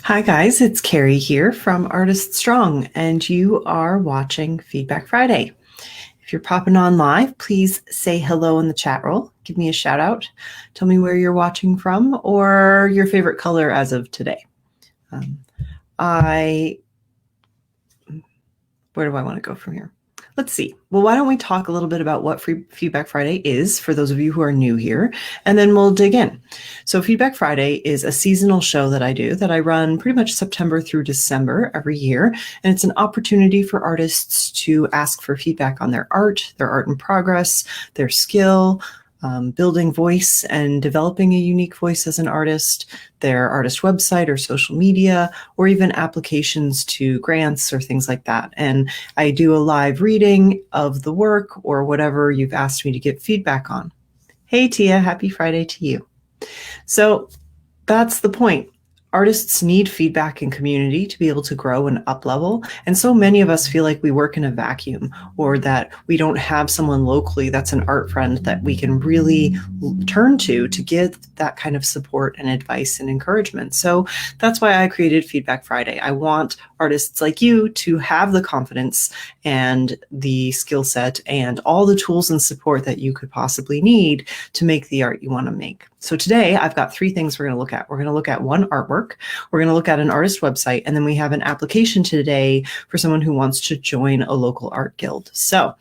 Hi, guys. It's Carrie here from Artist Strong, and you are watching Feedback Friday. If you're popping on live, please say hello in the chat roll. Give me a shout out. Tell me where you're watching from or your favorite color as of today. Where do I want to go from here? Let's see. Well, why don't we talk a little bit about what Feedback Friday is for those of you who are new here, and then we'll dig in. So Feedback Friday is a seasonal show that I do that I run pretty much September through December every year. And it's an opportunity for artists to ask for feedback on their art in progress, their skill, building voice and developing a unique voice as an artist, their artist website or social media, or even applications to grants or things like that. And I do a live reading of the work or whatever you've asked me to get feedback on. Hey, Tia, happy Friday to you. So that's the point. Artists need feedback and community to be able to grow and up level. And so many of us feel like we work in a vacuum or that we don't have someone locally that's an art friend that we can really turn to get that kind of support and advice and encouragement. So that's why I created Feedback Friday. I want artists like you to have the confidence and the skill set and all the tools and support that you could possibly need to make the art you want to make. So today I've got three things we're going to look at. We're going to look at one artwork, we're going to look at an artist website, and then we have an application today for someone who wants to join a local art guild. So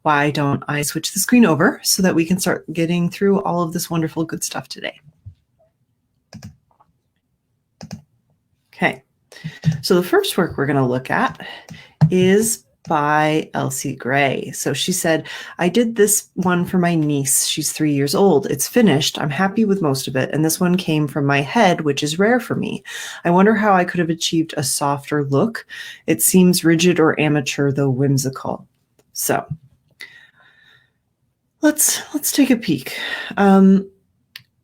why don't I switch the screen over so that we can start getting through all of this wonderful good stuff today. Okay, so the first work we're going to look at is by Elsie Gray. So she said, I did this one for my niece. She's 3 years old. It's finished. I'm happy with most of it. And this one came from my head, which is rare for me. I wonder how I could have achieved a softer look. It seems rigid or amateur, though whimsical. So let's take a peek.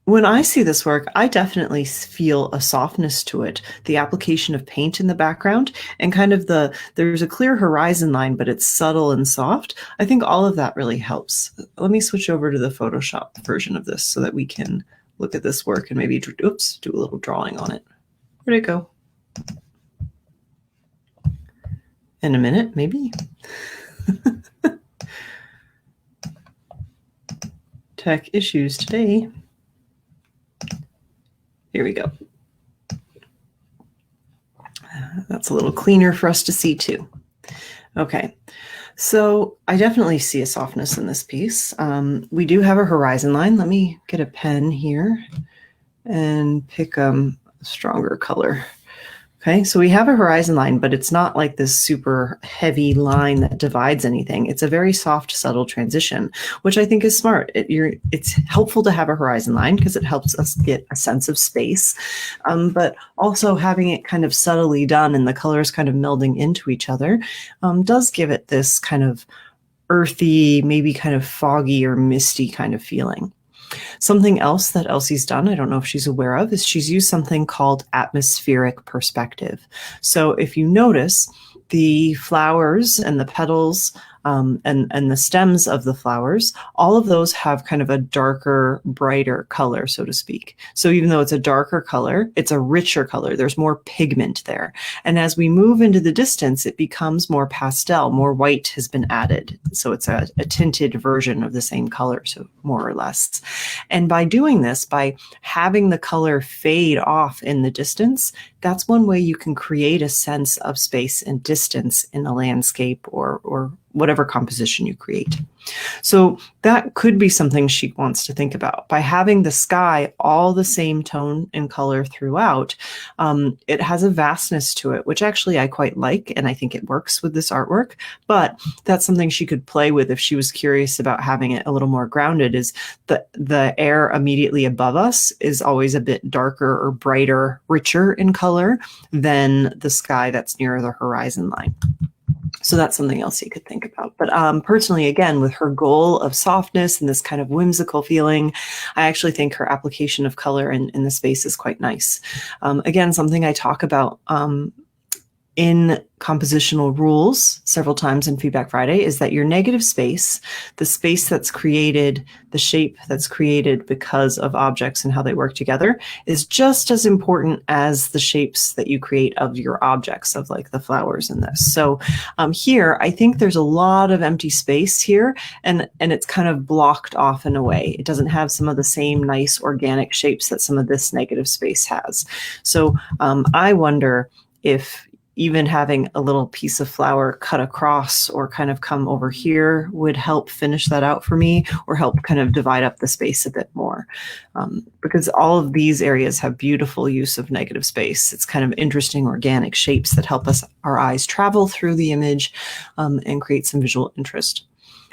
When I see this work, I definitely feel a softness to it. The application of paint in the background and kind of there's a clear horizon line, but it's subtle and soft. I think all of that really helps. Let me switch over to the Photoshop version of this so that we can look at this work and maybe, do a little drawing on it. Where'd it go? In a minute, maybe. Tech issues today. Here we go. That's a little cleaner for us to see too. Okay, so I definitely see a softness in this piece. We do have a horizon line. Let me get a pen here and pick a stronger color. Okay, so we have a horizon line, but it's not like this super heavy line that divides anything. It's a very soft, subtle transition, which I think is smart. It's helpful to have a horizon line because it helps us get a sense of space, but also having it kind of subtly done and the colors kind of melding into each other does give it this kind of earthy, maybe kind of foggy or misty kind of feeling. Something else that Elsie's done, I don't know if she's aware of, is she's used something called atmospheric perspective. So if you notice, the flowers and the petals and the stems of the flowers, all of those have kind of a darker, brighter color, so to speak. So even though it's a darker color, it's a richer color. There's more pigment there. And as we move into the distance, it becomes more pastel, more white has been added. So it's a tinted version of the same color, so more or less. And by doing this, by having the color fade off in the distance, that's one way you can create a sense of space and distance in a landscape or whatever composition you create. So that could be something she wants to think about. By having the sky all the same tone and color throughout, it has a vastness to it, which actually I quite like, and I think it works with this artwork. But that's something she could play with if she was curious about having it a little more grounded, is the air immediately above us is always a bit darker or brighter, richer in color than the sky that's near the horizon line. So that's something else you could think about. But personally, again, with her goal of softness and this kind of whimsical feeling, I actually think her application of color in the space is quite nice. Again, something I talk about in compositional rules several times in Feedback Friday is that your negative space, the space that's created, the shape that's created because of objects and how they work together, is just as important as the shapes that you create of your objects, of like the flowers in this. So here, I think there's a lot of empty space here, and it's kind of blocked off in a way. It doesn't have some of the same nice organic shapes that some of this negative space has. So I wonder if even having a little piece of flower cut across or kind of come over here would help finish that out for me, or help kind of divide up the space a bit more. Because all of these areas have beautiful use of negative space. It's kind of interesting organic shapes that help our eyes travel through the image and create some visual interest.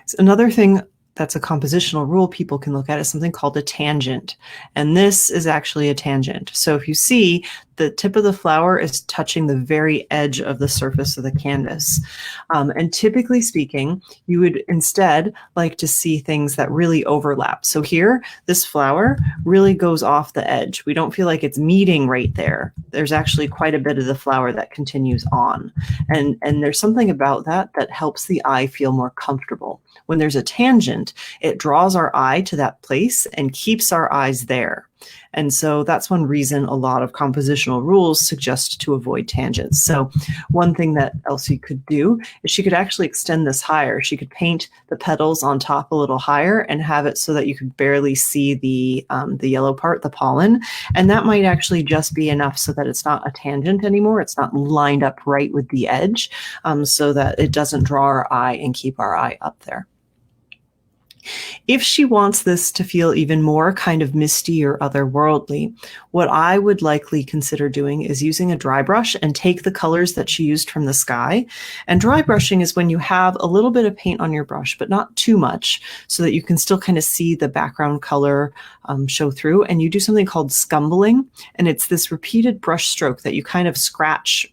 So another thing that's a compositional rule people can look at is something called a tangent. And this is actually a tangent. So if you see, the tip of the flower is touching the very edge of the surface of the canvas. And typically speaking, you would instead like to see things that really overlap. So here, this flower really goes off the edge. We don't feel like it's meeting right there. There's actually quite a bit of the flower that continues on. And there's something about that that helps the eye feel more comfortable. When there's a tangent, it draws our eye to that place and keeps our eyes there. And so that's one reason a lot of compositional rules suggest to avoid tangents. So one thing that Elsie could do is she could actually extend this higher. She could paint the petals on top a little higher and have it so that you could barely see the yellow part, the pollen. And that might actually just be enough so that it's not a tangent anymore. It's not lined up right with the edge, so that it doesn't draw our eye and keep our eye up there. If she wants this to feel even more kind of misty or otherworldly, what I would likely consider doing is using a dry brush and take the colors that she used from the sky. And dry brushing is when you have a little bit of paint on your brush, but not too much, so that you can still kind of see the background color show through. And you do something called scumbling, and it's this repeated brush stroke that you kind of scratch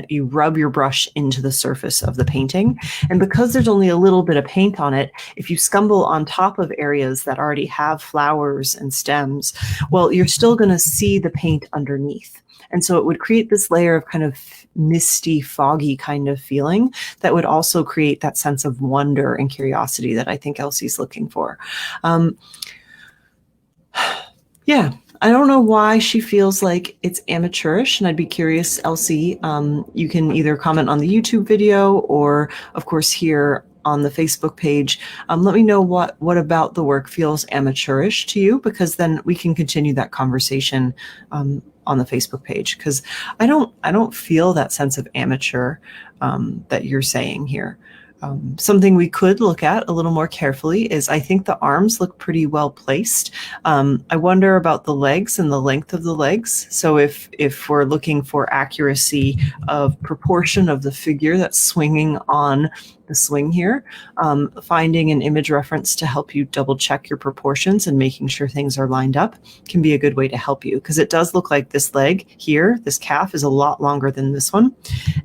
you rub your brush into the surface of the painting. And because there's only a little bit of paint on it, if you scumble on top of areas that already have flowers and stems, well, you're still going to see the paint underneath. And so it would create this layer of kind of misty, foggy kind of feeling that would also create that sense of wonder and curiosity that I think Elsie's looking for. Yeah. I don't know why she feels like it's amateurish, and I'd be curious, Elsie, you can either comment on the YouTube video or, of course, here on the Facebook page. Let me know what about the work feels amateurish to you, because then we can continue that conversation on the Facebook page, because I don't feel that sense of amateur that you're saying here. Something we could look at a little more carefully is, I think the arms look pretty well placed. I wonder about the legs and the length of the legs. So if we're looking for accuracy of proportion of the figure that's swinging on the swing here, finding an image reference to help you double check your proportions and making sure things are lined up can be a good way to help you, because it does look like this leg here, this calf, is a lot longer than this one.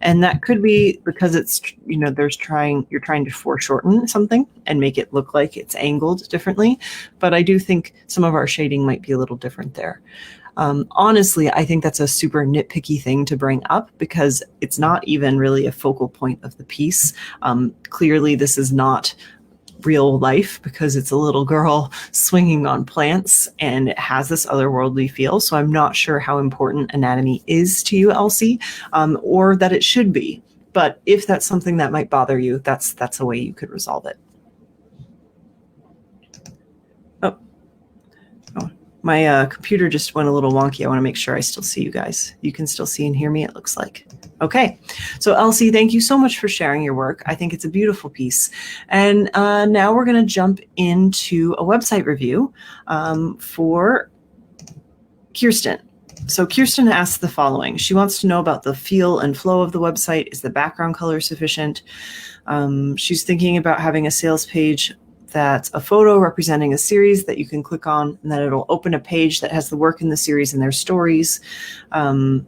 And that could be because it's, you're trying to foreshorten something and make it look like it's angled differently. But I do think some of our shading might be a little different there. Honestly, I think that's a super nitpicky thing to bring up, because it's not even really a focal point of the piece. Clearly, this is not real life, because it's a little girl swinging on plants and it has this otherworldly feel. So I'm not sure how important anatomy is to you, Elsie, or that it should be. But if that's something that might bother you, that's a way you could resolve it. My computer just went a little wonky. I want to make sure I still see you guys. You can still see and hear me, it looks like. Okay. So Elsie, thank you so much for sharing your work. I think it's a beautiful piece. And now we're going to jump into a website review for Kirsten. So Kirsten asks the following. She wants to know about the feel and flow of the website. Is the background color sufficient? She's thinking about having a sales page that's a photo representing a series that you can click on, and then it'll open a page that has the work in the series and their stories. Can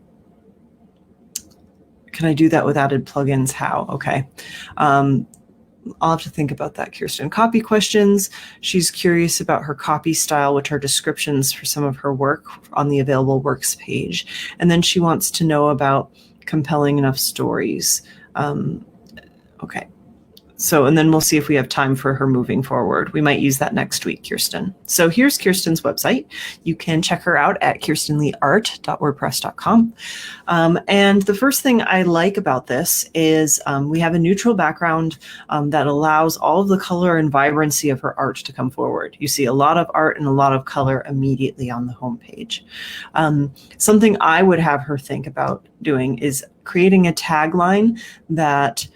I do that with added plugins? How? Okay. I'll have to think about that, Kirsten. Copy questions. She's curious about her copy style, which are descriptions for some of her work on the available works page. And then she wants to know about compelling enough stories. Okay. So, and then we'll see if we have time for her moving forward. We might use that next week, Kirsten. So here's Kirsten's website. You can check her out at kirstenleeart.wordpress.com. And the first thing I like about this is we have a neutral background that allows all of the color and vibrancy of her art to come forward. You see a lot of art and a lot of color immediately on the homepage. Something I would have her think about doing is creating a tagline that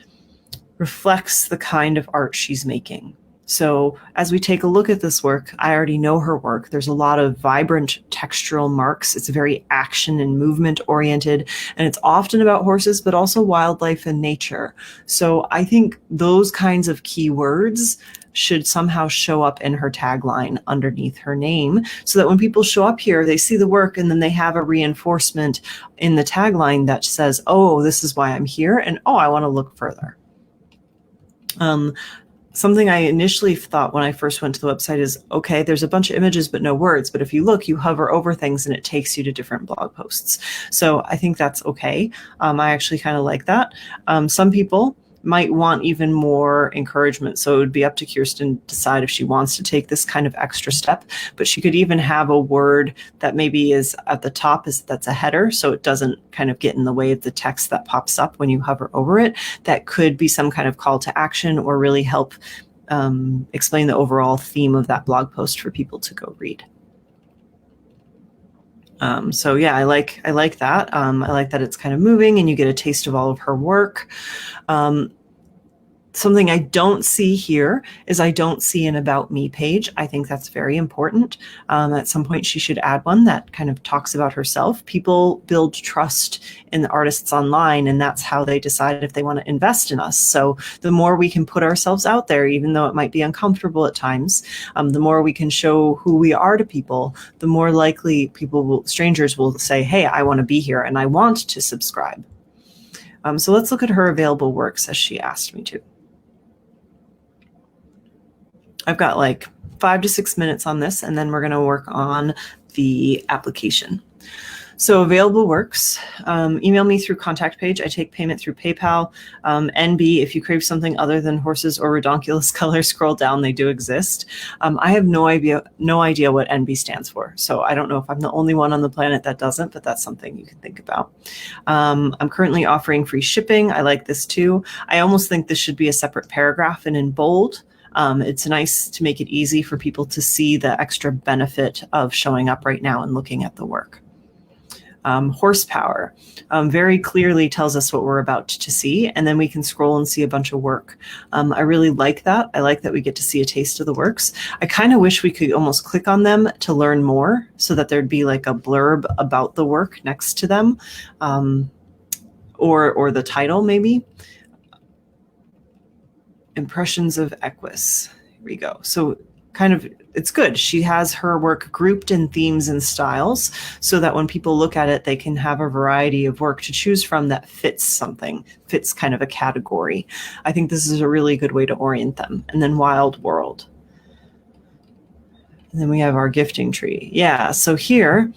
reflects the kind of art she's making. So as we take a look at this work, I already know her work. There's a lot of vibrant textural marks. It's very action and movement oriented, and it's often about horses, but also wildlife and nature. So I think those kinds of keywords should somehow show up in her tagline underneath her name, so that when people show up here, they see the work and then they have a reinforcement in the tagline that says, oh, this is why I'm here, and oh, I want to look further. Something I initially thought when I first went to the website is, okay, there's a bunch of images but no words, but if you look, you hover over things and it takes you to different blog posts. So I think that's okay. I actually kind of like that. Some people might want even more encouragement. So it would be up to Kirsten to decide if she wants to take this kind of extra step, but she could even have a word that maybe is at the top, that's a header, so it doesn't kind of get in the way of the text that pops up when you hover over it. That could be some kind of call to action or really help explain the overall theme of that blog post for people to go read. So yeah, I like that. I like that it's kind of moving and you get a taste of all of her work. Something I don't see here is I don't see an About Me page. I think that's very important. At some point, she should add one that kind of talks about herself. People build trust in the artists online, and that's how they decide if they want to invest in us. So the more we can put ourselves out there, even though it might be uncomfortable at times, the more we can show who we are to people, the more likely strangers will say, hey, I want to be here and I want to subscribe. So let's look at her available works as she asked me to. I've got like 5 to 6 minutes on this, and then we're going to work on the application. So available works, email me through contact page. I take payment through PayPal. NB, if you crave something other than horses or redonkulous color, scroll down, they do exist. I have no idea what NB stands for. So I don't know if I'm the only one on the planet that doesn't, but that's something you can think about. I'm currently offering free shipping. I like this too. I almost think this should be a separate paragraph and in bold. It's nice to make it easy for people to see the extra benefit of showing up right now and looking at the work. Horsepower very clearly tells us what we're about to see, and then we can scroll and see a bunch of work. I really like that. I like that we get to see a taste of the works. I kind of wish we could almost click on them to learn more, so that there'd be like a blurb about the work next to them, or the title maybe. Impressions of Equus. Here we go. So kind of, it's good. She has her work grouped in themes and styles so that when people look at it, they can have a variety of work to choose from that fits kind of a category. I think this is a really good way to orient them. And then Wild World. And then we have our gifting tree. Yeah, so here,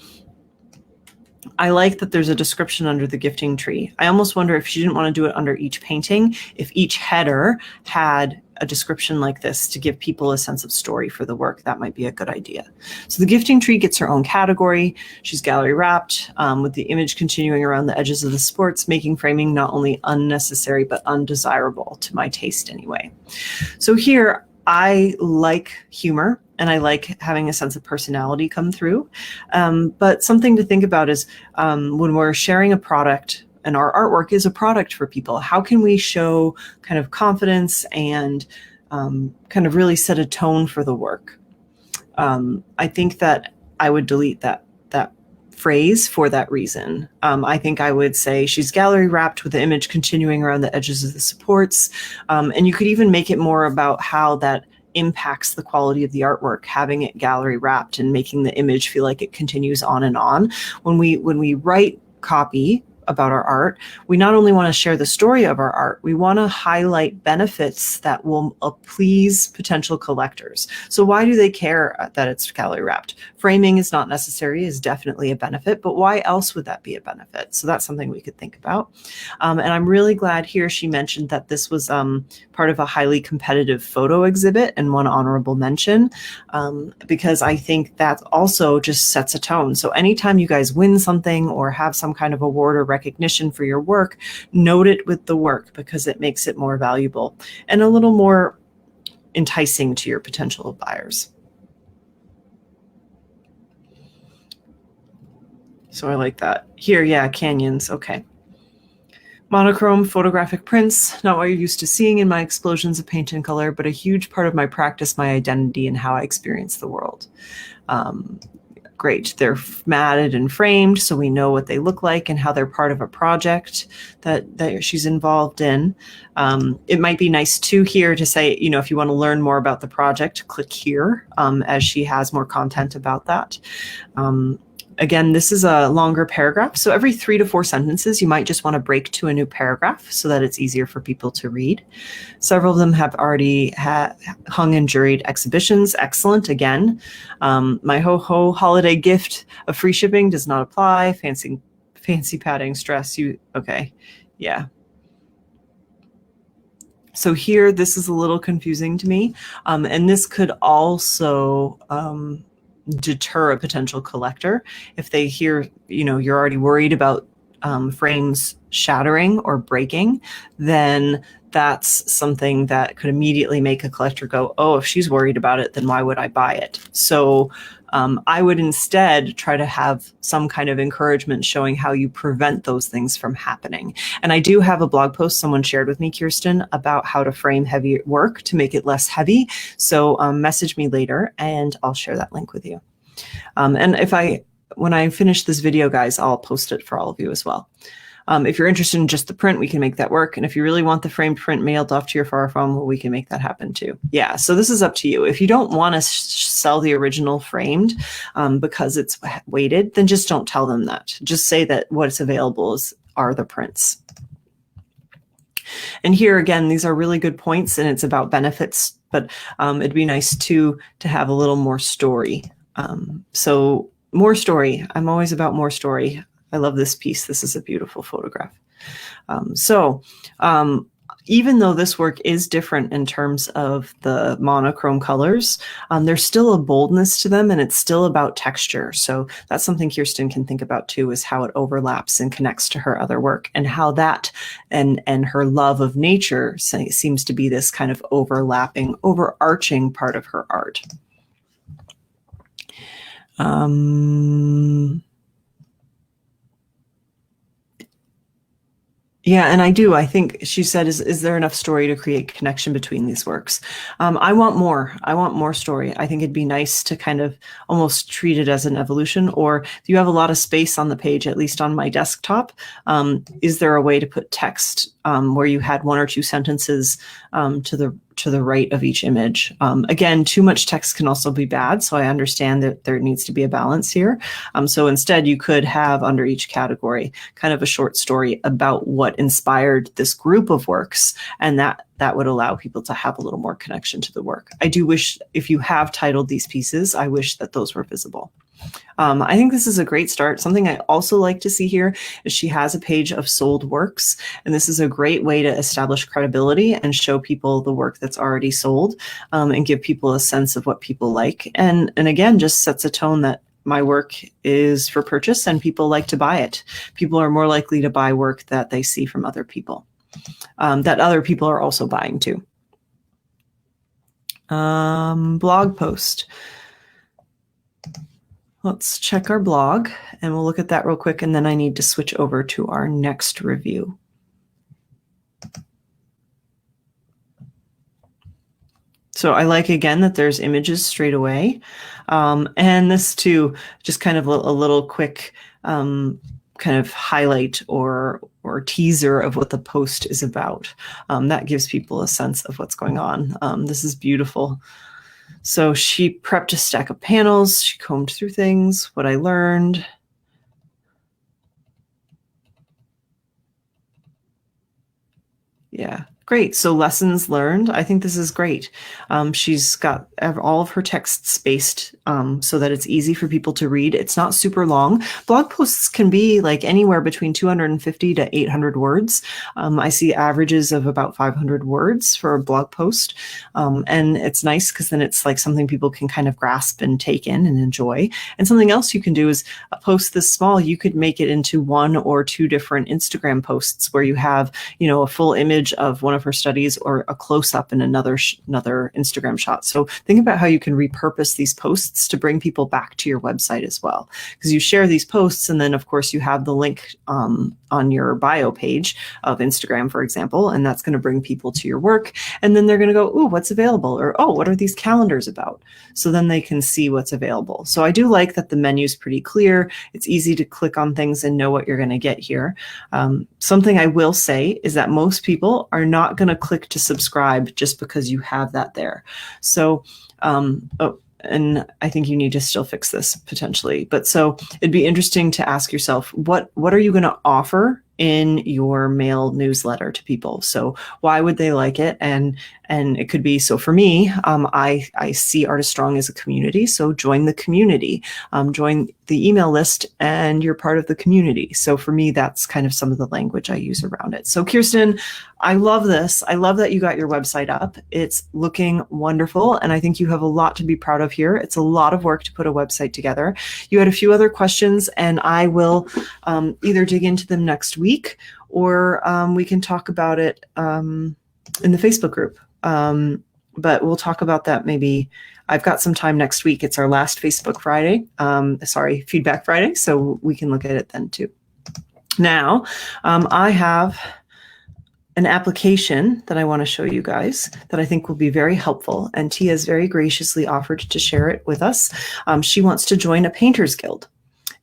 I like that there's a description under the gifting tree. I almost wonder if she didn't want to do it under each painting, if each header had a description like this to give people a sense of story for the work. That might be a good idea. So the gifting tree gets her own category. She's gallery wrapped with the image continuing around the edges of the supports, making framing not only unnecessary, but undesirable to my taste anyway. So here, I like humor and I like having a sense of personality come through. But something to think about is when we're sharing a product, and our artwork is a product for people, how can we show kind of confidence and kind of really set a tone for the work? I think that I would delete that phrase for that reason. I think I would say she's gallery wrapped with the image continuing around the edges of the supports. And you could even make it more about how that impacts the quality of the artwork, having it gallery wrapped and making the image feel like it continues on and on. When we write copy, about our art, we not only want to share the story of our art, we want to highlight benefits that will please potential collectors. So why do they care that it's gallery wrapped? Framing is not necessary, is definitely a benefit, but why else would that be a benefit? So that's something we could think about. And I'm really glad here she mentioned that this was part of a highly competitive photo exhibit and won honorable mention, because I think that also just sets a tone. So anytime you guys win something or have some kind of award or recognition for your work, note it with the work, because it makes it more valuable and a little more enticing to your potential buyers. So I like that. Here, yeah, canyons, okay. Monochrome photographic prints, not what you're used to seeing in my explosions of paint and color, but a huge part of my practice, my identity, and how I experience the world. Great. They're matted and framed, so we know what they look like and how they're part of a project that she's involved in. It might be nice too here to say, you know, if you want to learn more about the project, click here, as she has more content about that. Again, this is a longer paragraph, so every 3 to 4 sentences, you might just want to break to a new paragraph so that it's easier for people to read. Several of them have already hung in juried exhibitions. Excellent. Again, my ho-ho holiday gift of free shipping does not apply. Fancy padding, stress you. Okay. Yeah. So here, this is a little confusing to me. And this could also deter a potential collector if they hear, you know, you're already worried about frames shattering or breaking, then that's something that could immediately make a collector go, oh, if she's worried about it, then why would I buy it? So I would instead try to have some kind of encouragement showing how you prevent those things from happening. And I do have a blog post someone shared with me, Kirsten, about how to frame heavy work to make it less heavy. So message me later and I'll share that link with you. And when I finish this video, guys, I'll post it for all of you as well. If you're interested in just the print, we can make that work. And if you really want the framed print mailed off to your far phone, well, we can make that happen too. Yeah, so this is up to you. If you don't want to sell the original framed because it's weighted, then just don't tell them that. Just say that what's available are the prints. And here again, these are really good points, and it's about benefits, but it'd be nice too to have a little more story. So more story. I'm always about more story. I love this piece. This is a beautiful photograph. Even though this work is different in terms of the monochrome colors, there's still a boldness to them, and it's still about texture. So that's something Kirsten can think about too, is how it overlaps and connects to her other work, and how that and her love of nature seems to be this kind of overlapping, overarching part of her art. Yeah, and I think she said, is there enough story to create connection between these works? I want more story. I think it'd be nice to kind of almost treat it as an evolution, or if you have a lot of space on the page, at least on my desktop, is there a way to put text where you had 1 or 2 sentences to the right of each image? Again, too much text can also be bad, so I understand that there needs to be a balance here. So instead, you could have under each category kind of a short story about what inspired this group of works, and that would allow people to have a little more connection to the work. I do wish, if you have titled these pieces, I wish that those were visible. I think this is a great start. Something I also like to see here is she has a page of sold works, and this is a great way to establish credibility and show people the work that's already sold, and give people a sense of what people like. And again, just sets a tone that my work is for purchase and people like to buy it. People are more likely to buy work that they see from other people, that other people are also buying too. Blog post. Let's check our blog and we'll look at that real quick, and then I need to switch over to our next review. So I like, again, that there's images straight away. And this too, just kind of a little quick kind of highlight or teaser of what the post is about. That gives people a sense of what's going on. This is beautiful. So she prepped a stack of panels. She combed through things, what I learned. Yeah. Great. So lessons learned. I think this is great. She's got all of her texts spaced so that it's easy for people to read. It's not super long. Blog posts can be like anywhere between 250 to 800 words. I see averages of about 500 words for a blog post. And it's nice because then it's like something people can kind of grasp and take in and enjoy. And something else you can do is a post this small, you could make it into 1 or 2 different Instagram posts where you have, a full image of one of her studies or a close-up in another Instagram shot. So think about how you can repurpose these posts to bring people back to your website as well. Because you share these posts and then of course you have the link on your bio page of Instagram, for example, and that's going to bring people to your work. And then they're going to go, ooh, what's available? Or, oh, what are these calendars about? So then they can see what's available. So I do like that the menu is pretty clear. It's easy to click on things and know what you're going to get here. Something I will say is that most people are not going to click to subscribe just because you have that there. So, and I think you need to still fix this potentially. But so it'd be interesting to ask yourself, what are you going to offer in your mail newsletter to people? So why would they like it? And it could be, so for me, I see Artist Strong as a community. So join the community, join the email list, and you're part of the community. So for me, that's kind of some of the language I use around it. So Kirsten, I love this. I love that you got your website up. It's looking wonderful. And I think you have a lot to be proud of here. It's a lot of work to put a website together. You had a few other questions, and I will either dig into them next week or we can talk about it in the Facebook group. But we'll talk about that maybe. I've got some time next week. It's our last Facebook Friday, Feedback Friday. So we can look at it then too. Now, I have an application that I want to show you guys that I think will be very helpful. And Tia has very graciously offered to share it with us. She wants to join a painters guild.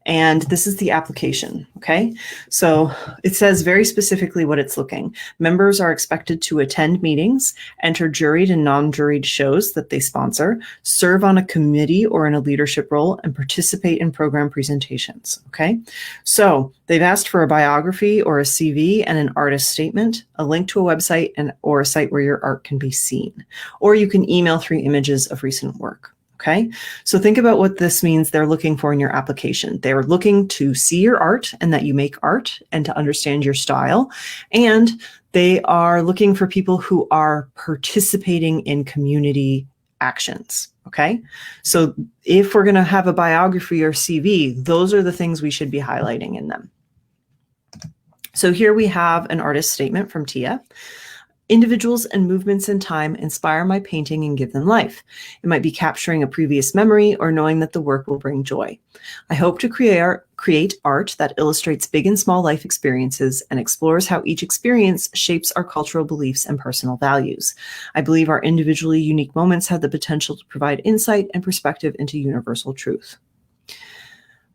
And this is the application, okay? So it says very specifically what it's looking. Members are expected to attend meetings, enter juried and non-juried shows that they sponsor, serve on a committee or in a leadership role, and participate in program presentations, okay? So they've asked for a biography or a CV and an artist statement, a link to a website or a site where your art can be seen. Or you can email 3 images of recent work. Okay, so think about what this means they're looking for in your application. They're looking to see your art and that you make art and to understand your style. And they are looking for people who are participating in community actions. Okay, so if we're going to have a biography or CV, those are the things we should be highlighting in them. So here we have an artist statement from Tia. Individuals and movements in time inspire my painting and give them life. It might be capturing a previous memory or knowing that the work will bring joy. I hope to create art that illustrates big and small life experiences and explores how each experience shapes our cultural beliefs and personal values. I believe our individually unique moments have the potential to provide insight and perspective into universal truth.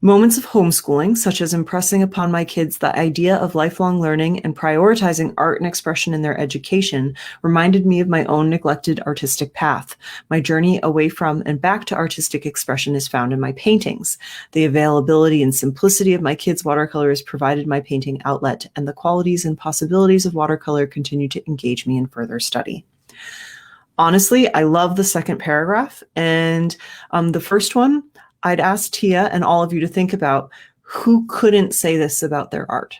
Moments of homeschooling, such as impressing upon my kids the idea of lifelong learning and prioritizing art and expression in their education, reminded me of my own neglected artistic path. My journey away from and back to artistic expression is found in my paintings. The availability and simplicity of my kids' watercolors provided my painting outlet, and the qualities and possibilities of watercolor continue to engage me in further study. Honestly, I love the second paragraph, and the first one, I'd ask Tia and all of you to think about who couldn't say this about their art.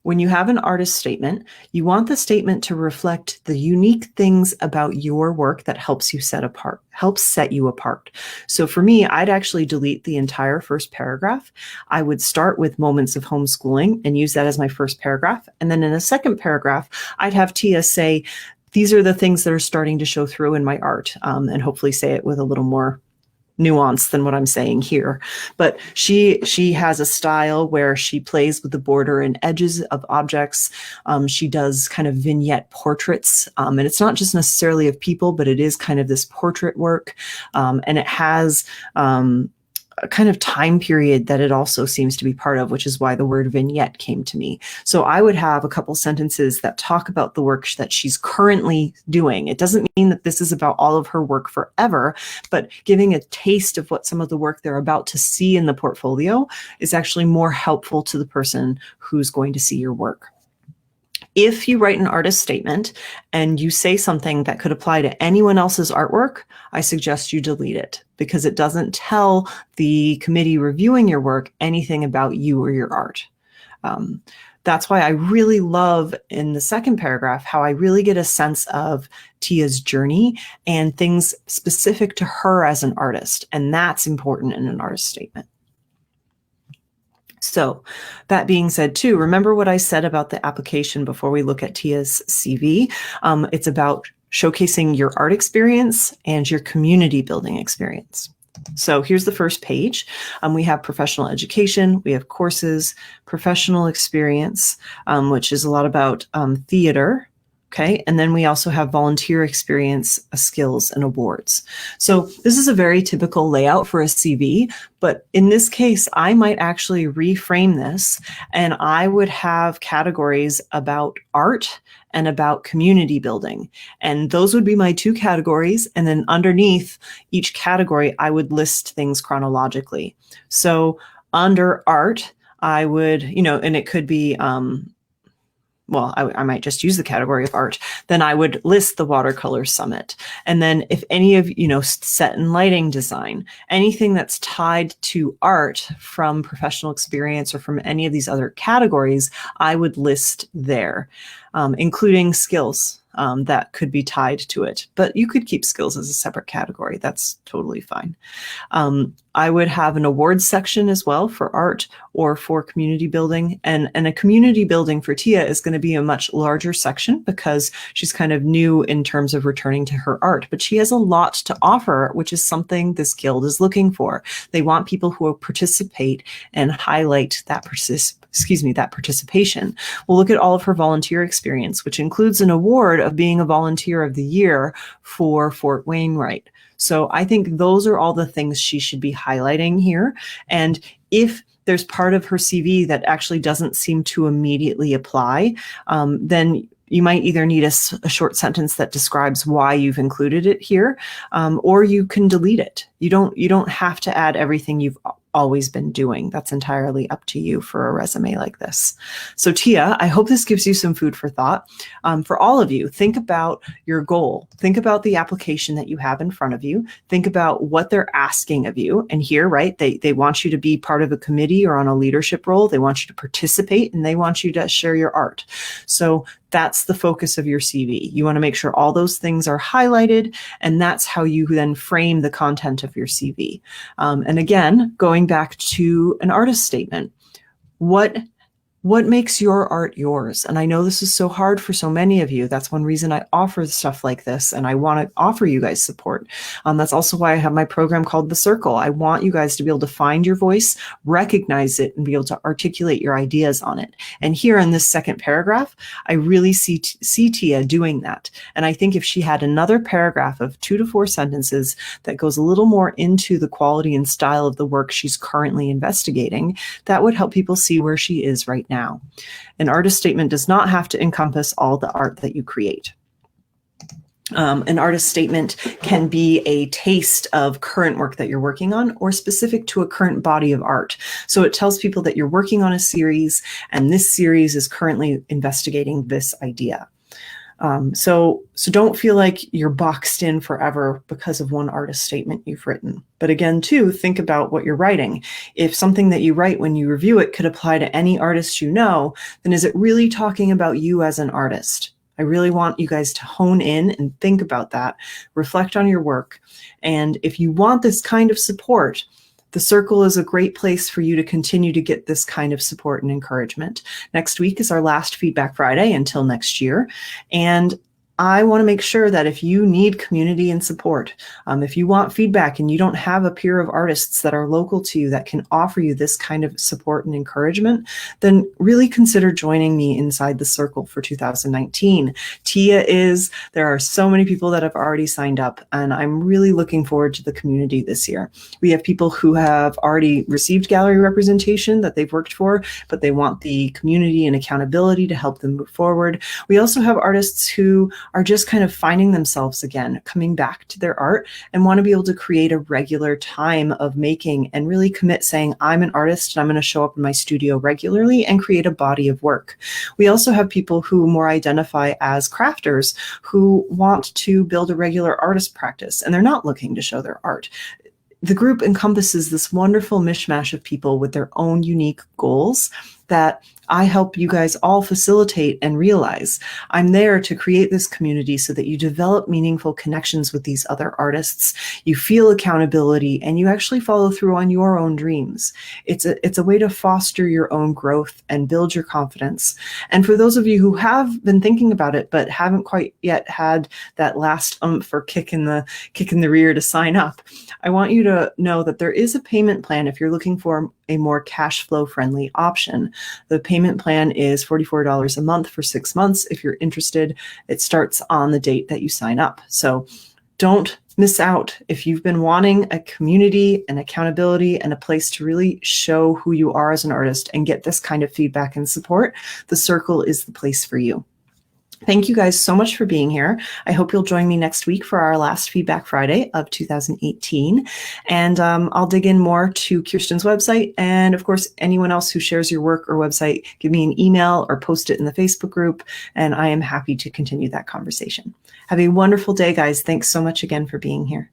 When you have an artist statement, you want the statement to reflect the unique things about your work that helps set you apart. So for me, I'd actually delete the entire first paragraph. I would start with moments of homeschooling and use that as my first paragraph. And then in a second paragraph, I'd have Tia say, these are the things that are starting to show through in my art, and hopefully say it with a little more nuance than what I'm saying here. But she has a style where she plays with the border and edges of objects. She does kind of vignette portraits, and it's not just necessarily of people, but it is kind of this portrait work, and it has a kind of time period that it also seems to be part of, which is why the word vignette came to me. So I would have a couple sentences that talk about the work that she's currently doing. It doesn't mean that this is about all of her work forever, but giving a taste of what some of the work they're about to see in the portfolio is actually more helpful to the person who's going to see your work. If you write an artist statement and you say something that could apply to anyone else's artwork, I suggest you delete it because it doesn't tell the committee reviewing your work anything about you or your art. That's why I really love in the second paragraph how I really get a sense of Tia's journey and things specific to her as an artist. And that's important in an artist statement. So that being said, too, remember what I said about the application before we look at Tia's CV. It's about showcasing your art experience and your community building experience. So here's the first page. We have professional education, we have courses, professional experience, which is a lot about theater. Okay, and then we also have volunteer experience, skills, and awards. So this is a very typical layout for a CV, but in this case, I might actually reframe this and I would have categories about art and about community building. And those would be my two categories. And then underneath each category, I would list things chronologically. So under art, I would, and it could be, I might just use the category of art. Then I would list the watercolor summit. And then if any of, set and lighting design, anything that's tied to art from professional experience or from any of these other categories, I would list there, including skills that could be tied to it. But you could keep skills as a separate category. That's totally fine. I would have an awards section as well for art or for community building. And a community building for Tia is going to be a much larger section because she's kind of new in terms of returning to her art. But she has a lot to offer, which is something this guild is looking for. They want people who will participate and highlight that participation. We'll look at all of her volunteer experience, which includes an award of being a volunteer of the year for Fort Wainwright. So I think those are all the things she should be highlighting here. And if there's part of her CV that actually doesn't seem to immediately apply, then you might either need a short sentence that describes why you've included it here, or you can delete it. You don't have to add everything you've always been doing. That's entirely up to you for a resume like this. So Tia, I hope this gives you some food for thought. For all of you, think about your goal. Think about the application that you have in front of you. Think about what they're asking of you. And here, right, they want you to be part of a committee or on a leadership role. They want you to participate and they want you to share your art. So that's the focus of your CV. You want to make sure all those things are highlighted, and that's how you then frame the content of your CV. And again, going back to an artist statement, what makes your art yours? And I know this is so hard for so many of you. That's one reason I offer stuff like this, and I want to offer you guys support. That's also why I have my program called The Circle. I want you guys to be able to find your voice, recognize it, and be able to articulate your ideas on it. And here in this second paragraph, I really see Tia doing that. And I think if she had another paragraph of 2 to 4 sentences that goes a little more into the quality and style of the work she's currently investigating, that would help people see where she is right now. An artist statement does not have to encompass all the art that you create. An artist statement can be a taste of current work that you're working on or specific to a current body of art. So it tells people that you're working on a series and this series is currently investigating this idea. So don't feel like you're boxed in forever because of one artist statement you've written. But again, too, think about what you're writing. If something that you write when you review it could apply to any artist you know, then is it really talking about you as an artist? I really want you guys to hone in and think about that, reflect on your work. And if you want this kind of support, The Circle is a great place for you to continue to get this kind of support and encouragement. Next week is our last Feedback Friday until next year. And I want to make sure that if you need community and support, if you want feedback and you don't have a peer of artists that are local to you that can offer you this kind of support and encouragement, then really consider joining me inside The Circle for 2019. There are so many people that have already signed up, and I'm really looking forward to the community this year. We have people who have already received gallery representation that they've worked for, but they want the community and accountability to help them move forward. We also have artists who are just kind of finding themselves again, coming back to their art, and want to be able to create a regular time of making and really commit saying, I'm an artist and I'm going to show up in my studio regularly and create a body of work. We also have people who more identify as crafters who want to build a regular artist practice, and they're not looking to show their art. The group encompasses this wonderful mishmash of people with their own unique goals that I help you guys all facilitate and realize. I'm there to create this community so that you develop meaningful connections with these other artists. You feel accountability and you actually follow through on your own dreams. It's a way to foster your own growth and build your confidence. And for those of you who have been thinking about it but haven't quite yet had that last oomph or kick in the rear to sign up, I want you to know that there is a payment plan if you're looking for a more cash flow friendly option. The payment plan is $44 a month for 6 months. If you're interested, it starts on the date that you sign up. So don't miss out. If you've been wanting a community and accountability and a place to really show who you are as an artist and get this kind of feedback and support, the Circle is the place for you. Thank you guys so much for being here. I hope you'll join me next week for our last Feedback Friday of 2018. And I'll dig in more to Kirsten's website. And of course, anyone else who shares your work or website, give me an email or post it in the Facebook group. And I am happy to continue that conversation. Have a wonderful day, guys. Thanks so much again for being here.